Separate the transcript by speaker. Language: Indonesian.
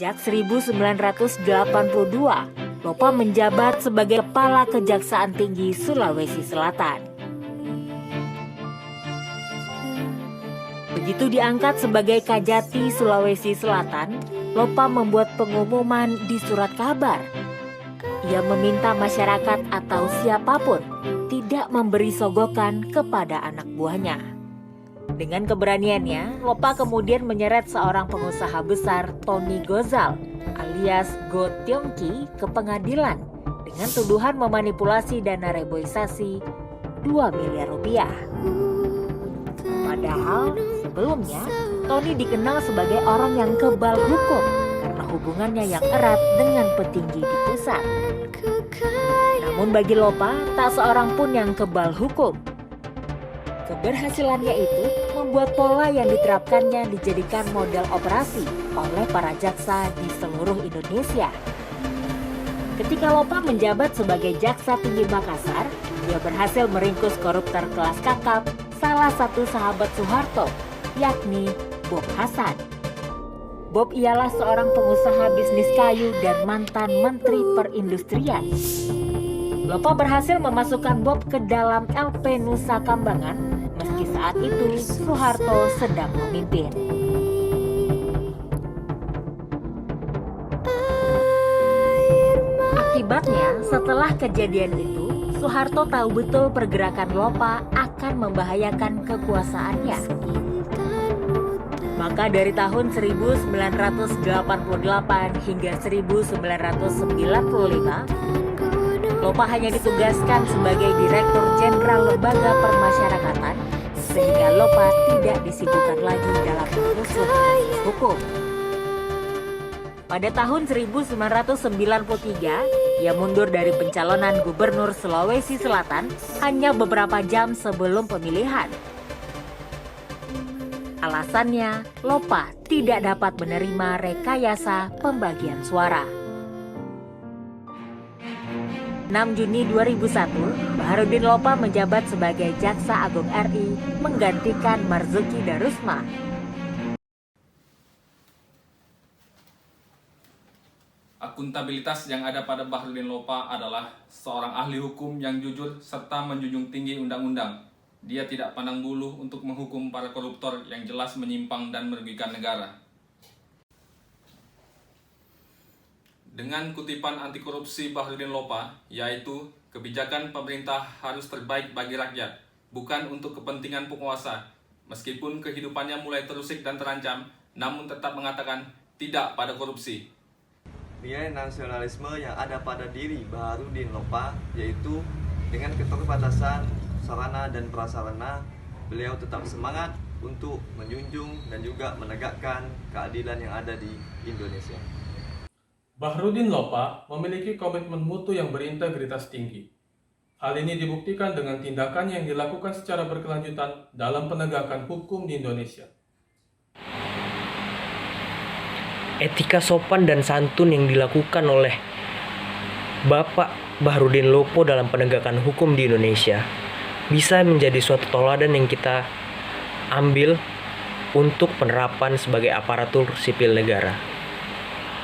Speaker 1: Sejak 1982, Lopa menjabat sebagai Kepala Kejaksaan Tinggi Sulawesi Selatan. Begitu diangkat sebagai Kajati Sulawesi Selatan, Lopa membuat pengumuman di surat kabar. Ia meminta masyarakat atau siapapun tidak memberi sogokan kepada anak buahnya. Dengan keberaniannya, Lopa kemudian menyeret seorang pengusaha besar, Tony Gozal alias Go Tiongki, ke pengadilan dengan tuduhan memanipulasi dana reboisasi 2 miliar rupiah. Padahal sebelumnya, Tony dikenal sebagai orang yang kebal hukum karena hubungannya yang erat dengan petinggi di pusat. Namun bagi Lopa, tak seorang pun yang kebal hukum. Keberhasilannya itu membuat pola yang diterapkannya dijadikan model operasi oleh para jaksa di seluruh Indonesia. Ketika Lopa menjabat sebagai Jaksa Tinggi Makassar, dia berhasil meringkus koruptor kelas kakap, salah satu sahabat Soeharto, yakni Bob Hasan. Bob ialah seorang pengusaha bisnis kayu dan mantan Menteri Perindustrian. Lopa berhasil memasukkan Bob ke dalam LP Nusa Kambangan, meski saat itu Soeharto sedang memimpin. Akibatnya, setelah kejadian itu, Soeharto tahu betul pergerakan Lopa akan membahayakan kekuasaannya. Maka dari tahun 1988 hingga 1995, Lopa hanya ditugaskan sebagai Direktur Jenderal Lembaga Permasyarakatan, sehingga Lopa tidak disibukkan lagi dalam mengusut hukum. Pada tahun 1993, ia mundur dari pencalonan Gubernur Sulawesi Selatan hanya beberapa jam sebelum pemilihan. Alasannya, Lopa tidak dapat menerima rekayasa pembagian suara. 6 Juni 2001, Baharudin Lopa menjabat sebagai Jaksa Agung RI menggantikan Marzuki Darusman.
Speaker 2: Akuntabilitas yang ada pada Baharudin Lopa adalah seorang ahli hukum yang jujur serta menjunjung tinggi undang-undang. Dia tidak pandang bulu untuk menghukum para koruptor yang jelas menyimpang dan merugikan negara. Dengan kutipan anti korupsi Baharudin Lopa, yaitu kebijakan pemerintah harus terbaik bagi rakyat, bukan untuk kepentingan penguasa. Meskipun kehidupannya mulai terusik dan terancam, namun tetap mengatakan tidak pada korupsi.
Speaker 3: Nilai nasionalisme yang ada pada diri Baharudin Lopa, yaitu dengan keterbatasan sarana dan prasarana, beliau tetap semangat untuk menjunjung dan juga menegakkan keadilan yang ada di Indonesia.
Speaker 4: Baharudin Lopa memiliki komitmen mutu yang berintegritas tinggi. Hal ini dibuktikan dengan tindakan yang dilakukan secara berkelanjutan dalam penegakan hukum di Indonesia.
Speaker 5: Etika sopan dan santun yang dilakukan oleh Bapak Baharudin Lopa dalam penegakan hukum di Indonesia bisa menjadi suatu teladan yang kita ambil untuk penerapan sebagai aparatur sipil negara.